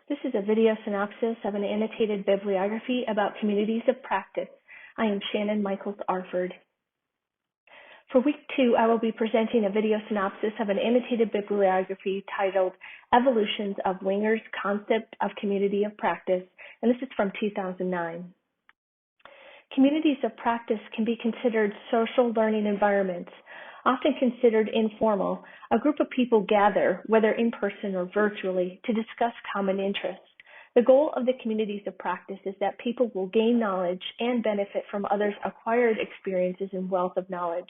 This is a video synopsis of an annotated bibliography about communities of practice. I am Shannon Michaels-Areford. For week 2, I will be presenting a video synopsis of an annotated bibliography titled Evolutions of Wenger's Concept of Community of Practice, and this is from 2009. Communities of practice can be considered social learning environments. Often considered informal, a group of people gather, whether in person or virtually, to discuss common interests. The goal of the communities of practice is that people will gain knowledge and benefit from others' acquired experiences and wealth of knowledge.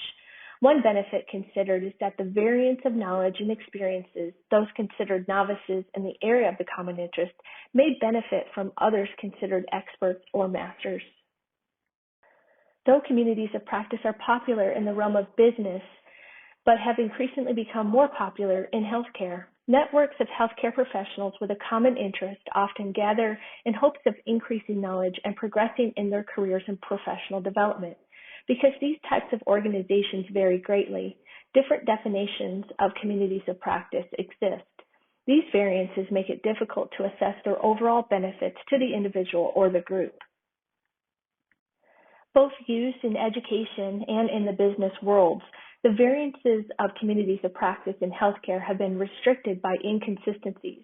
One benefit considered is that the variance of knowledge and experiences, those considered novices in the area of the common interest, may benefit from others considered experts or masters. Though communities of practice are popular in the realm of business, but have increasingly become more popular in healthcare, networks of healthcare professionals with a common interest often gather in hopes of increasing knowledge and progressing in their careers and professional development. Because these types of organizations vary greatly, different definitions of communities of practice exist. These variances make it difficult to assess their overall benefits to the individual or the group. Both used in education and in the business worlds, the variances of communities of practice in healthcare have been restricted by inconsistencies.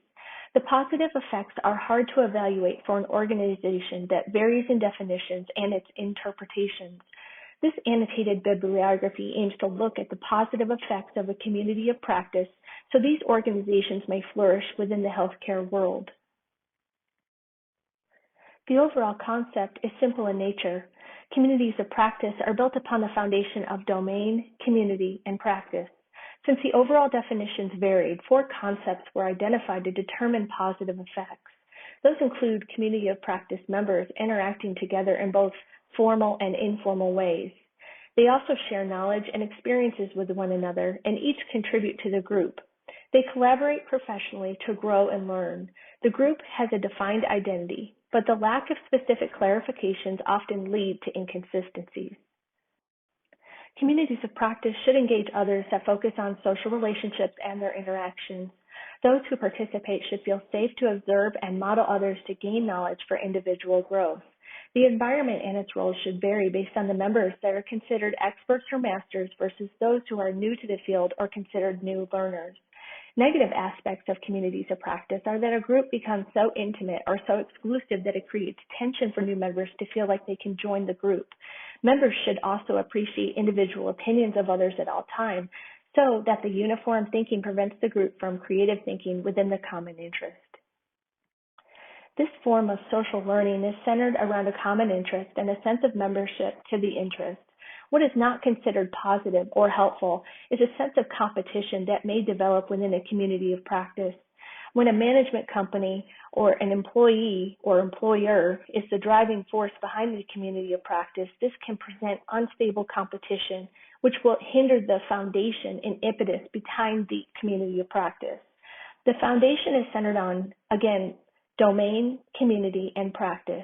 The positive effects are hard to evaluate for an organization that varies in definitions and its interpretations. This annotated bibliography aims to look at the positive effects of a community of practice so these organizations may flourish within the healthcare world. The overall concept is simple in nature. Communities of practice are built upon the foundation of domain, community, and practice. Since the overall definitions varied, 4 concepts were identified to determine positive effects. Those include community of practice members interacting together in both formal and informal ways. They also share knowledge and experiences with one another and each contribute to the group. They collaborate professionally to grow and learn. The group has a defined identity, but the lack of specific clarifications often lead to inconsistencies. Communities of practice should engage others that focus on social relationships and their interactions. Those who participate should feel safe to observe and model others to gain knowledge for individual growth. The environment and its roles should vary based on the members that are considered experts or masters versus those who are new to the field or considered new learners. Negative aspects of communities of practice are that a group becomes so intimate or so exclusive that it creates tension for new members to feel like they can join the group. Members should also appreciate individual opinions of others at all times so that the uniform thinking prevents the group from creative thinking within the common interest. This form of social learning is centered around a common interest and a sense of membership to the interest. What is not considered positive or helpful is a sense of competition that may develop within a community of practice. When a management company or an employee or employer is the driving force behind the community of practice, this can present unstable competition, which will hinder the foundation and impetus behind the community of practice. The foundation is centered on, again, domain, community, and practice.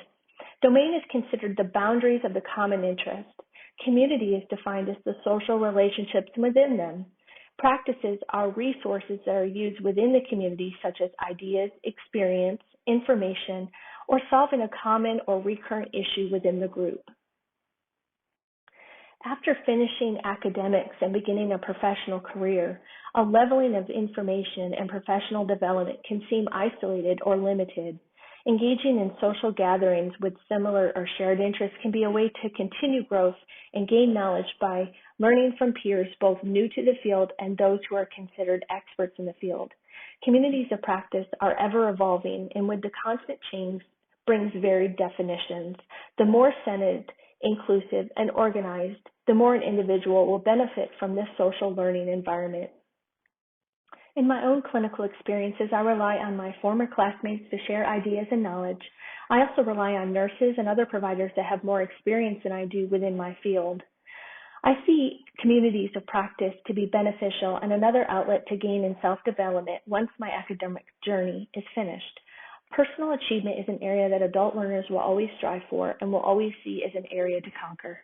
Domain is considered the boundaries of the common interest. Community is defined as the social relationships within them. Practices are resources that are used within the community, such as ideas, experience, information, or solving a common or recurrent issue within the group. After finishing academics and beginning a professional career, a leveling of information and professional development can seem isolated or limited. Engaging in social gatherings with similar or shared interests can be a way to continue growth and gain knowledge by learning from peers both new to the field and those who are considered experts in the field. Communities of practice are ever evolving, and with the constant change brings varied definitions. The more centered, inclusive, and organized, the more an individual will benefit from this social learning environment. In my own clinical experiences, I rely on my former classmates to share ideas and knowledge. I also rely on nurses and other providers that have more experience than I do within my field. I see communities of practice to be beneficial and another outlet to gain in self-development once my academic journey is finished. Personal achievement is an area that adult learners will always strive for and will always see as an area to conquer.